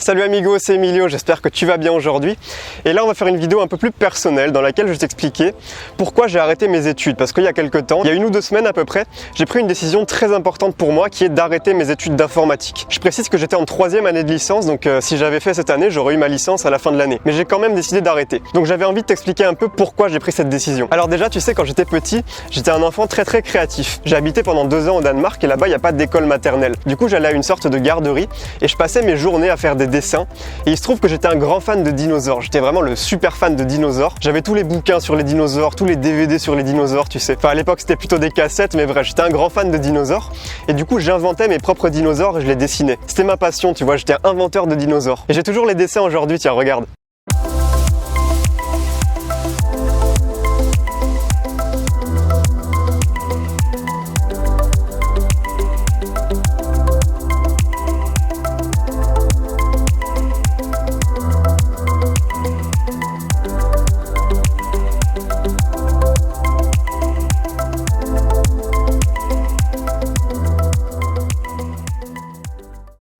Salut amigo, c'est Emilio, j'espère que tu vas bien aujourd'hui. Et là on va faire une vidéo un peu plus personnelle dans laquelle je vais t'expliquer pourquoi j'ai arrêté mes études. Parce qu'il y a quelques temps, il y a 1 ou 2 semaines à peu près, j'ai pris une décision très importante pour moi qui est d'arrêter mes études d'informatique. Je précise que j'étais en 3e année de licence, donc si j'avais fait cette année, j'aurais eu ma licence à la fin de l'année. Mais j'ai quand même décidé d'arrêter. Donc j'avais envie de t'expliquer un peu pourquoi j'ai pris cette décision. Alors déjà, tu sais, quand j'étais petit, j'étais un enfant très créatif. J'ai habité pendant 2 ans au Danemark et là-bas il n'y a pas d'école maternelle. Du coup j'allais à une sorte de garderie et je passais mes journées à faire des dessins. Et il se trouve que j'étais un grand fan de dinosaures. J'étais vraiment le super fan de dinosaures. J'avais tous les bouquins sur les dinosaures, tous les DVD sur les dinosaures, tu sais. Enfin à l'époque c'était plutôt des cassettes, mais bref, j'étais un grand fan de dinosaures. Et du coup j'inventais mes propres dinosaures et je les dessinais. C'était ma passion, tu vois, j'étais un inventeur de dinosaures. Et j'ai toujours les dessins aujourd'hui, tiens, regarde.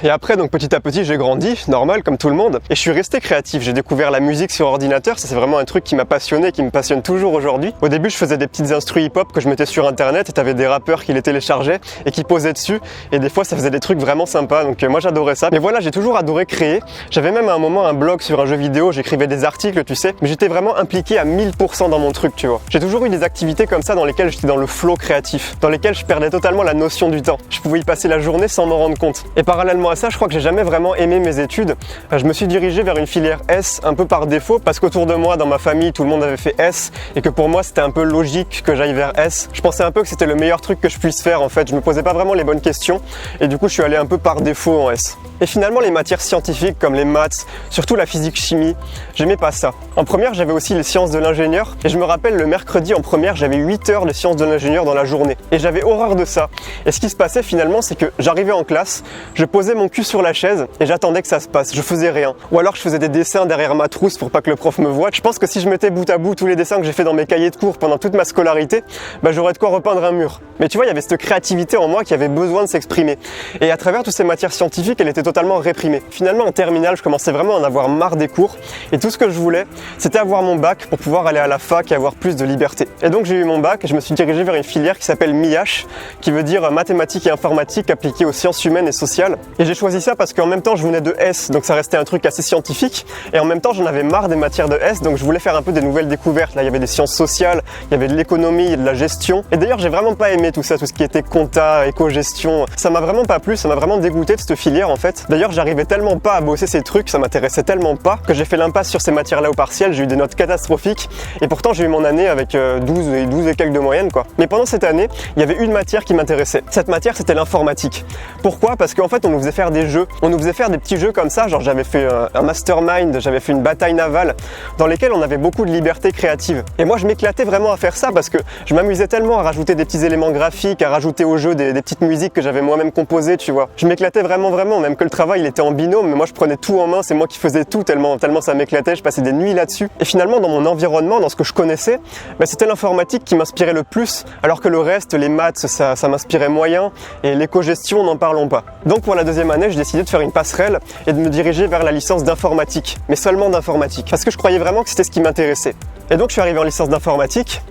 Et après, donc petit à petit, j'ai grandi, normal, comme tout le monde, et je suis resté créatif. J'ai découvert la musique sur ordinateur, ça c'est vraiment un truc qui m'a passionné, qui me passionne toujours aujourd'hui. Au début, je faisais des petites instrus hip-hop que je mettais sur internet, et t'avais des rappeurs qui les téléchargeaient et qui posaient dessus, et des fois ça faisait des trucs vraiment sympas, donc moi j'adorais ça. Mais voilà, j'ai toujours adoré créer. J'avais même à un moment un blog sur un jeu vidéo, j'écrivais des articles, tu sais, mais j'étais vraiment impliqué à 1000% dans mon truc, tu vois. J'ai toujours eu des activités comme ça dans lesquelles j'étais dans le flow créatif, dans lesquelles je perdais totalement la notion du temps. Je pouvais y passer la journée sans m'en rendre compte. Et parallèlement à ça, je crois que j'ai jamais vraiment aimé mes études. Je me suis dirigé vers une filière S un peu par défaut parce qu'autour de moi, dans ma famille, tout le monde avait fait S et que pour moi c'était un peu logique que j'aille vers S. Je pensais un peu que c'était le meilleur truc que je puisse faire en fait. Je me posais pas vraiment les bonnes questions et du coup je suis allé un peu par défaut en S. Et finalement les matières scientifiques comme les maths, surtout la physique-chimie, j'aimais pas ça. En première j'avais aussi les sciences de l'ingénieur et je me rappelle le mercredi en première j'avais 8 heures de sciences de l'ingénieur dans la journée et j'avais horreur de ça. Et ce qui se passait finalement c'est que j'arrivais en classe, je posais mon cul sur la chaise et j'attendais que ça se passe, je faisais rien. Ou alors je faisais des dessins derrière ma trousse pour pas que le prof me voie. Je pense que si je mettais bout à bout tous les dessins que j'ai fait dans mes cahiers de cours pendant toute ma scolarité, j'aurais de quoi repeindre un mur. Mais tu vois, il y avait cette créativité en moi qui avait besoin de s'exprimer. Et à travers toutes ces matières scientifiques, elle était totalement réprimée. Finalement, en terminale, je commençais vraiment à en avoir marre des cours. Et tout ce que je voulais, c'était avoir mon bac pour pouvoir aller à la fac et avoir plus de liberté. Et donc j'ai eu mon bac et je me suis dirigé vers une filière qui s'appelle MIH, qui veut dire mathématiques et informatique appliquées aux sciences humaines et sociales. Et j'ai choisi ça parce qu'en même temps, je venais de S, donc ça restait un truc assez scientifique. Et en même temps, j'en avais marre des matières de S, donc je voulais faire un peu des nouvelles découvertes. Là, il y avait des sciences sociales, il y avait de l'économie et de la gestion. Et d'ailleurs, j'ai vraiment pas aimé tout ça, tout ce qui était compta, éco-gestion. Ça m'a vraiment pas plu, ça m'a vraiment dégoûté de cette filière en fait. D'ailleurs, j'arrivais tellement pas à bosser ces trucs, ça m'intéressait tellement pas que j'ai fait l'impasse sur ces matières-là au partiel. J'ai eu des notes catastrophiques et pourtant j'ai eu mon année avec 12 et quelques de moyenne quoi. Mais pendant cette année, il y avait une matière qui m'intéressait. Cette matière, c'était l'informatique. Pourquoi? Parce qu'en fait, on nous faisait faire des jeux. On nous faisait faire des petits jeux comme ça, genre j'avais fait un mastermind, j'avais fait une bataille navale dans lesquelles on avait beaucoup de liberté créative. Et moi je m'éclatais vraiment à faire ça parce que je m'amusais tellement à rajouter des petits éléments graphiques, à rajouter au jeu des petites musiques que j'avais moi-même composées, tu vois. Je m'éclatais vraiment, même que le travail il était en binôme, mais moi je prenais tout en main, c'est moi qui faisais tout tellement ça m'éclatait, je passais des nuits là-dessus. Et finalement dans mon environnement, dans ce que je connaissais, c'était l'informatique qui m'inspirait le plus, alors que le reste, les maths, ça m'inspirait moyen, et l'éco-gestion, n'en parlons pas. Donc pour la 2e année, j'ai décidé de faire une passerelle et de me diriger vers la licence d'informatique, mais seulement d'informatique, parce que je croyais vraiment que c'était ce qui m'intéressait. Et donc je suis arrivé en licence d'informatique,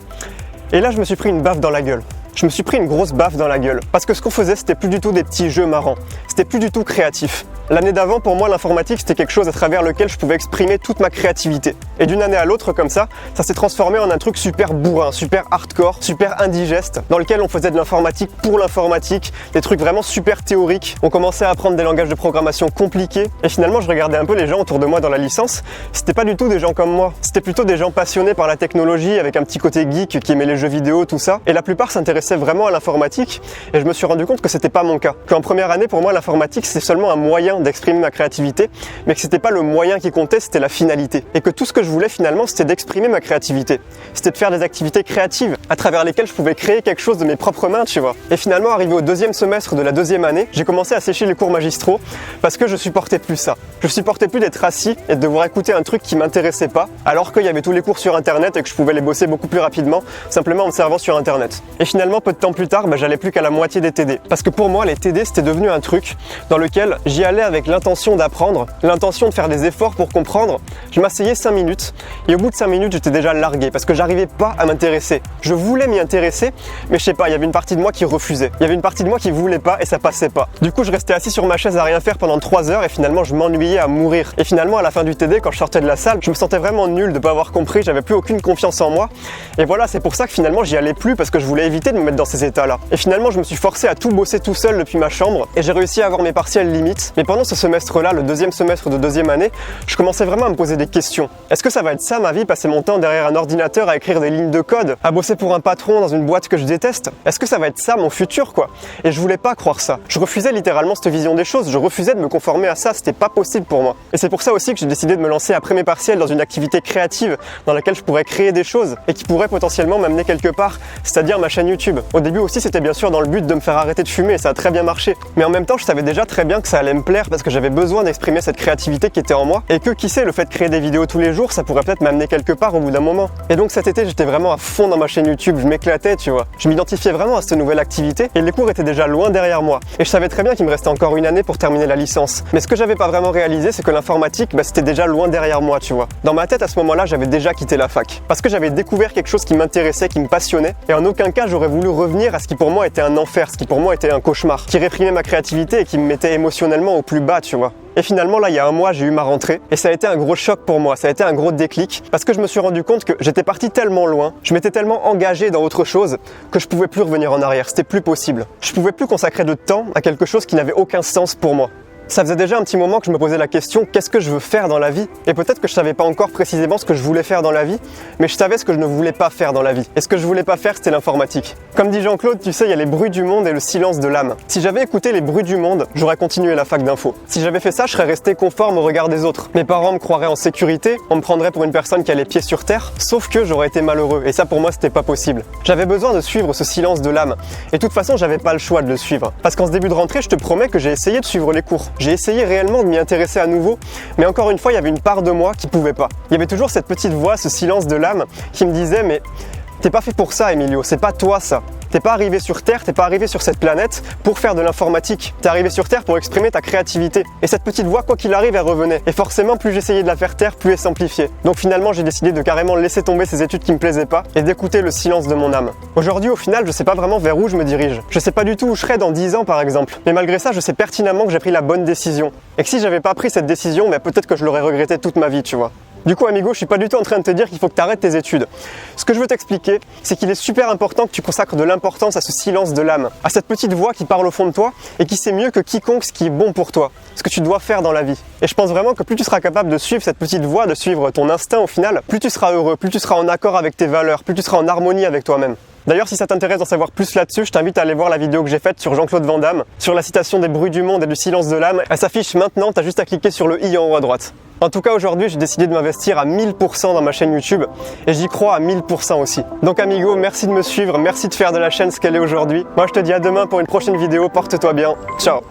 et là je me suis pris une baffe dans la gueule. Je me suis pris une grosse baffe dans la gueule, parce que ce qu'on faisait c'était plus du tout des petits jeux marrants, c'était plus du tout créatif. L'année d'avant, pour moi, l'informatique, c'était quelque chose à travers lequel je pouvais exprimer toute ma créativité. Et d'une année à l'autre, comme ça s'est transformé en un truc super bourrin, super hardcore, super indigeste, dans lequel on faisait de l'informatique pour l'informatique, des trucs vraiment super théoriques. On commençait à apprendre des langages de programmation compliqués. Et finalement, je regardais un peu les gens autour de moi dans la licence. C'était pas du tout des gens comme moi. C'était plutôt des gens passionnés par la technologie, avec un petit côté geek, qui aimaient les jeux vidéo, tout ça. Et la plupart s'intéressaient vraiment à l'informatique. Et je me suis rendu compte que c'était pas mon cas. Qu'en première année, pour moi, l'informatique, c'est seulement un moyen d'exprimer ma créativité, mais que c'était pas le moyen qui comptait, c'était la finalité. Et que tout ce que je voulais finalement, c'était d'exprimer ma créativité. C'était de faire des activités créatives à travers lesquelles je pouvais créer quelque chose de mes propres mains, tu vois. Et finalement, arrivé au 2e semestre de la 2e année, j'ai commencé à sécher les cours magistraux parce que je supportais plus ça. Je supportais plus d'être assis et de devoir écouter un truc qui m'intéressait pas, alors qu'il y avait tous les cours sur internet et que je pouvais les bosser beaucoup plus rapidement, simplement en me servant sur internet. Et finalement, finalement, peu de temps plus tard, j'allais plus qu'à la moitié des TD. Parce que pour moi, les TD, c'était devenu un truc dans lequel j'y allais avec l'intention d'apprendre, l'intention de faire des efforts pour comprendre. Je m'asseyais 5 minutes et au bout de 5 minutes, j'étais déjà largué parce que j'arrivais pas à m'intéresser. Je voulais m'y intéresser, mais je sais pas, il y avait une partie de moi qui refusait. Il y avait une partie de moi qui voulait pas et ça passait pas. Du coup, je restais assis sur ma chaise à rien faire pendant 3 heures et finalement, je m'ennuyais à mourir. Et finalement, à la fin du TD, quand je sortais de la salle, je me sentais vraiment nul de pas avoir compris, j'avais plus aucune confiance en moi. Et voilà, c'est pour ça que finalement, j'y allais plus parce que je voulais éviter de me mettre dans ces états-là. Et finalement, je me suis forcé à tout bosser tout seul depuis ma chambre et j'ai réussi à avoir mes partiels limites. Mais pendant ce semestre-là, le deuxième semestre de deuxième année, je commençais vraiment à me poser des questions. Est-ce que ça va être ça ma vie, passer mon temps derrière un ordinateur à écrire des lignes de code, à bosser pour un patron dans une boîte que je déteste? Est-ce que ça va être ça mon futur quoi? Et je voulais pas croire ça. Je refusais littéralement cette vision des choses, je refusais de me conformer à ça, c'était pas possible pour moi. Et c'est pour ça aussi que j'ai décidé de me lancer après mes partiels dans une activité créative dans laquelle je pourrais créer des choses et qui pourrait potentiellement m'amener quelque part, c'est-à-dire ma chaîne YouTube. Au début aussi c'était bien sûr dans le but de me faire arrêter de fumer et ça a très bien marché. Mais en même temps je savais déjà très bien que ça allait me plaire parce que j'avais besoin d'exprimer cette créativité qui était en moi et que qui sait, le fait de créer des vidéos tous les jours ça pourrait peut-être m'amener quelque part au bout d'un moment. Et donc cet été j'étais vraiment à fond dans ma chaîne YouTube, je m'éclatais tu vois. Je m'identifiais vraiment à cette nouvelle activité et les cours étaient déjà loin derrière moi. Et je savais très bien qu'il me restait encore une année pour terminer la licence. Mais ce que j'avais pas vraiment réalisé c'est que l'informatique c'était déjà loin derrière moi tu vois. Dans ma tête à ce moment-là j'avais déjà quitté la fac. Parce que j'avais découvert quelque chose qui m'intéressait, qui me passionnait et en aucun cas j'aurais voulu revenir à ce qui pour moi était un enfer, ce qui pour moi était un cauchemar, qui réprimait ma créativité et qui me mettait émotionnellement au plus bas tu vois. Et finalement là il y a un mois j'ai eu ma rentrée et ça a été un gros choc pour moi, ça a été un gros déclic parce que je me suis rendu compte que j'étais parti tellement loin, je m'étais tellement engagé dans autre chose que je pouvais plus revenir en arrière, c'était plus possible. Je pouvais plus consacrer de temps à quelque chose qui n'avait aucun sens pour moi. Ça faisait déjà un petit moment que je me posais la question, qu'est-ce que je veux faire dans la vie? Et peut-être que je savais pas encore précisément ce que je voulais faire dans la vie, mais je savais ce que je ne voulais pas faire dans la vie. Et ce que je voulais pas faire, c'était l'informatique. Comme dit Jean-Claude, tu sais, il y a les bruits du monde et le silence de l'âme. Si j'avais écouté les bruits du monde, j'aurais continué la fac d'info. Si j'avais fait ça, je serais resté conforme au regard des autres. Mes parents me croiraient en sécurité, on me prendrait pour une personne qui a les pieds sur terre, sauf que j'aurais été malheureux. Et ça, pour moi, c'était pas possible. J'avais besoin de suivre ce silence de l'âme. Et de toute façon, j'avais pas le choix de le suivre. Parce qu'en ce début de rentrée, je te promets que j'ai essayé de suivre les cours. J'ai essayé réellement de m'y intéresser à nouveau, mais encore une fois, il y avait une part de moi qui pouvait pas. Il y avait toujours cette petite voix, ce silence de l'âme qui me disait mais t'es pas fait pour ça Emilio, c'est pas toi ça. T'es pas arrivé sur Terre, t'es pas arrivé sur cette planète pour faire de l'informatique. T'es arrivé sur Terre pour exprimer ta créativité. Et cette petite voix, quoi qu'il arrive, elle revenait. Et forcément, plus j'essayais de la faire taire, plus elle s'amplifiait. Donc finalement, j'ai décidé de carrément laisser tomber ces études qui me plaisaient pas et d'écouter le silence de mon âme. Aujourd'hui, au final, je sais pas vraiment vers où je me dirige. Je sais pas du tout où je serai dans 10 ans, par exemple. Mais malgré ça, je sais pertinemment que j'ai pris la bonne décision. Et que si j'avais pas pris cette décision, peut-être que je l'aurais regretté toute ma vie, tu vois. Du coup, amigo, je suis pas du tout en train de te dire qu'il faut que tu arrêtes tes études. Ce que je veux t'expliquer, c'est qu'il est super important que tu consacres de l'importance à ce silence de l'âme, à cette petite voix qui parle au fond de toi et qui sait mieux que quiconque ce qui est bon pour toi, ce que tu dois faire dans la vie. Et je pense vraiment que plus tu seras capable de suivre cette petite voix, de suivre ton instinct au final, plus tu seras heureux, plus tu seras en accord avec tes valeurs, plus tu seras en harmonie avec toi-même. D'ailleurs, si ça t'intéresse d'en savoir plus là-dessus, je t'invite à aller voir la vidéo que j'ai faite sur Jean-Claude Van Damme, sur la citation des bruits du monde et du silence de l'âme. Elle s'affiche maintenant, t'as juste à cliquer sur le i en haut à droite. En tout cas, aujourd'hui, j'ai décidé de m'investir à 1000% dans ma chaîne YouTube et j'y crois à 1000% aussi. Donc amigo, merci de me suivre, merci de faire de la chaîne ce qu'elle est aujourd'hui. Moi, je te dis à demain pour une prochaine vidéo, porte-toi bien, ciao.